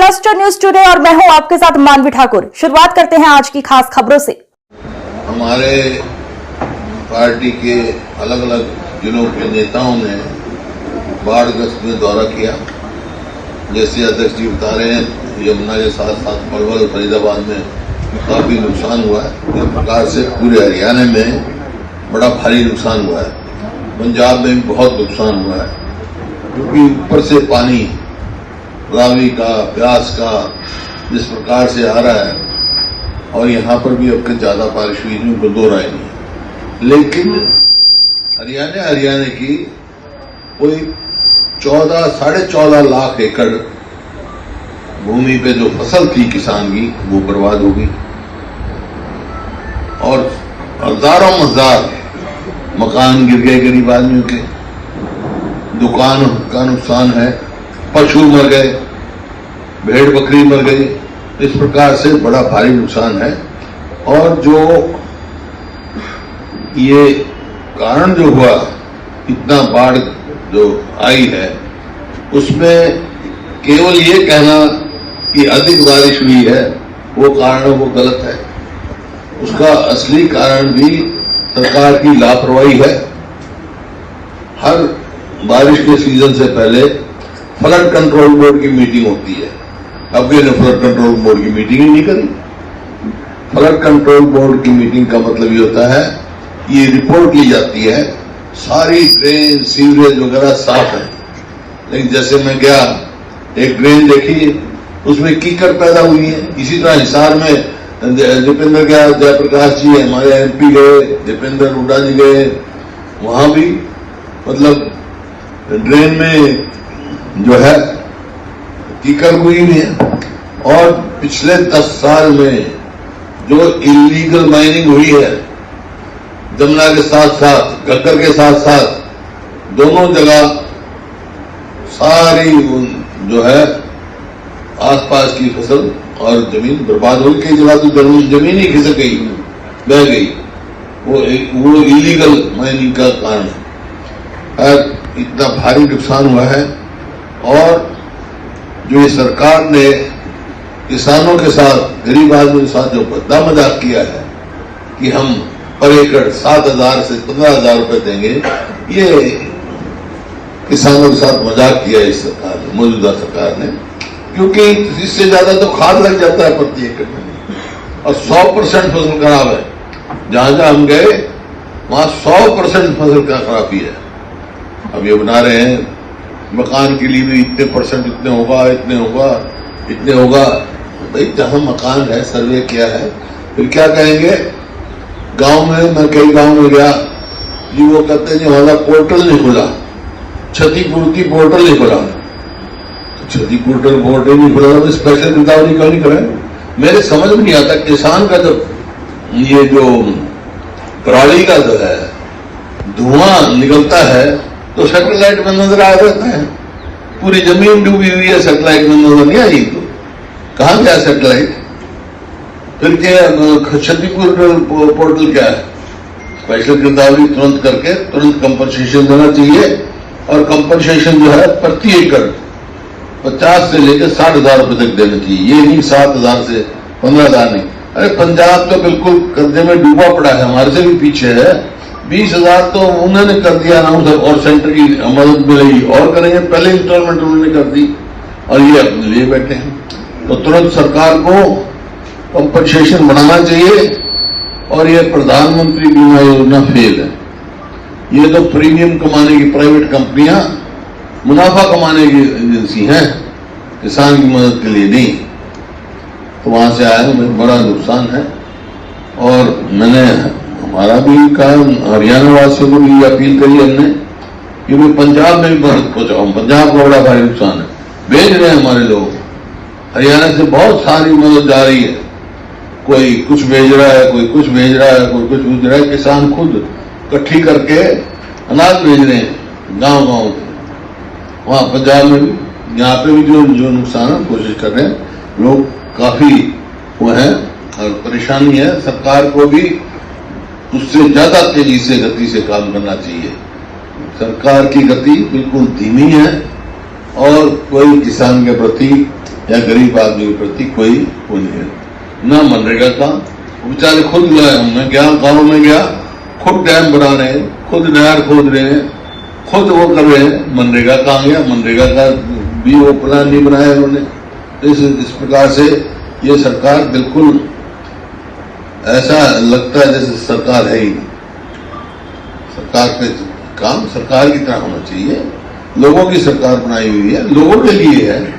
Cluster news today और मैं हूं आपके साथ मानवी ठाकुर। शुरुआत करते हैं आज की खास खबरों से। हमारे पार्टी के अलग अलग जिलों के नेताओं ने बाढ़ग्रस्त में दौरा किया। जैसे अध्यक्ष जी बता रहे हैं, यमुना के साथ साथ पलवल फरीदाबाद में काफी नुकसान हुआ है। इस प्रकार से पूरे हरियाणा में बड़ा भारी नुकसान हुआ है। पंजाब में भी बहुत नुकसान हुआ है, क्योंकि ऊपर से पानी रावी का, ब्यास का जिस प्रकार से आ रहा है, और यहाँ पर भी अब ज्यादा बारिश हुई नहीं, कोई दो राय नहीं। लेकिन हरियाणा की कोई 14.5 लाख एकड़ भूमि पे जो फसल थी किसान की, वो बर्बाद हो गई, और हजारों हजार मकान गिर गए गरीब आदमियों के, दुकान का नुकसान है, पशु मर गए, भेड़ बकरी मर गई। इस प्रकार से बड़ा भारी नुकसान है। और जो ये कारण जो हुआ, इतना बाढ़ जो आई है, उसमें केवल ये कहना कि अधिक बारिश हुई है वो कारण वो गलत है। उसका असली कारण भी सरकार की लापरवाही है। हर बारिश के सीजन से पहले फ्लड कंट्रोल बोर्ड की मीटिंग होती है। अब ये फ्लड कंट्रोल बोर्ड की मीटिंग ही नहीं करी। फ्लड कंट्रोल बोर्ड की मीटिंग का मतलब ये होता है, ये रिपोर्ट ली जाती है, सारी ड्रेन सीवरेज वगैरह साफ है, लेकिन जैसे मैं गया एक ड्रेन देखी, उसमें कीकर पैदा हुई है। इसी तरह हिसार में दीपेंद्र गया, जयप्रकाश जी हमारे MP गए, दीपेंद्र हुड्डा जी गए, वहां भी मतलब ड्रेन में जो है कीकर हुई नहीं है। और पिछले 10 साल में जो इलीगल माइनिंग हुई है, जमुना के साथ साथ, घग्गर के साथ साथ, दोनों जगह सारी जो है आसपास की फसल और जमीन बर्बाद हो गई। कई जगह तो जमीन ही खिसक गई, बह गई। वो इलीगल माइनिंग का कारण है। इतना भारी नुकसान हुआ है। और जो ये सरकार ने किसानों के साथ, गरीब आदमी के साथ जो बद्दा मजाक किया है कि हम पर एकड़ 7,000 से 15,000 रुपए देंगे, ये किसानों के साथ मजाक किया इस सरकार ने, मौजूदा सरकार ने, क्योंकि इससे ज्यादा तो खाद लग जाता है प्रति एकड़ में, और 100% फसल खराब है। जहां जहां हम गए वहां 100% फसल का खराबी है। अब ये बना रहे हैं मकान के लिए भी इतने %, इतने होगा, इतने होगा, इतने होगा। भाई जहां मकान है, सर्वे किया है, फिर क्या कहेंगे? गांव में, मैं कई गांव में गया जी, वो कहते हैं जी हमारा पोर्टल नहीं खुला, क्षतिपूर्ति पोर्टल नहीं खुला। क्षतिपूर्ति पोर्टल नहीं खुला तो स्पेशल गिरदावरी क्यों नहीं करें? मेरे समझ में नहीं आता। किसान का जब ये जो पराली का जो है धुआं निकलता है तो सैटेलाइट में नजर आ जाता है। पूरी जमीन डूबी हुई है, सैटेलाइट में नजर नहीं आई, तो कहां गया सैटेलाइट? फिर क्या क्षतिपूर्ति पोर्टल क्या है? स्पेशल गिरदावरी तुरंत करके तुरंत कंपनसेशन देना चाहिए। और कंपनसेशन जो है प्रति एकड़ 50 से लेकर 60,000 रुपए तक देना चाहिए। ये नहीं 7,000 से 15,000 नहीं। अरे पंजाब तो बिल्कुल कर्जे में डूबा पड़ा है, हमारे से भी पीछे है। 20,000 तो उन्होंने कर दिया अनाउंस, और सेंटर की मदद मिलेगी और करेंगे। पहले इंस्टॉलमेंट उन्होंने कर दी और ये अपने लिए बैठे हैं। तो तुरंत सरकार को कंपनसेशन बनाना चाहिए। और ये प्रधानमंत्री बीमा योजना फेल है। ये तो प्रीमियम कमाने की प्राइवेट कंपनियां, मुनाफा कमाने की एजेंसी हैं, किसान की मदद के लिए नहीं। तो वहां से आया है, बड़ा नुकसान है। और मैंने हमारा भी कहा, हरियाणा वासियों को भी अपील करी हमने, क्योंकि पंजाब में भी मदद पहुंचाओ। पंजाब का बड़ा भारी नुकसान है, भेज रहे हैं हमारे लोग। हरियाणा से बहुत सारी मदद जा रही है, कोई कुछ भेज रहा है, कोई कुछ भेज रहा है, कोई कुछ भेज रहा है। किसान खुद इकट्ठी करके अनाज भेज रहे हैं गांव गांव से। वहां पंजाब में भी, यहाँ पे भी जो नुकसान है, कोशिश कर रहे हैं लोग, काफी वो है और परेशानी है। सरकार को भी उससे ज्यादा तेजी से, गति से काम करना चाहिए। सरकार की गति बिल्कुल धीमी है और कोई किसान के प्रति या गरीब आदमी के प्रति कोई वो नहीं है। ना मनरेगा का बेचारे खुद गए, मैं गया गाँव में गया, खुद डैम बना रहे हैं, खुद नहर खोद रहे हैं, खुद वो कर रहे हैं। मनरेगा कहाँ गया? मनरेगा का भी वो प्लान नहीं बनाया उन्होंने। तो इस प्रकार से ये सरकार बिल्कुल ऐसा लगता है जैसे सरकार है ही नहीं। सरकार पे काम सरकार की तरह होना चाहिए। लोगों की सरकार बनाई हुई है, लोगों के लिए है।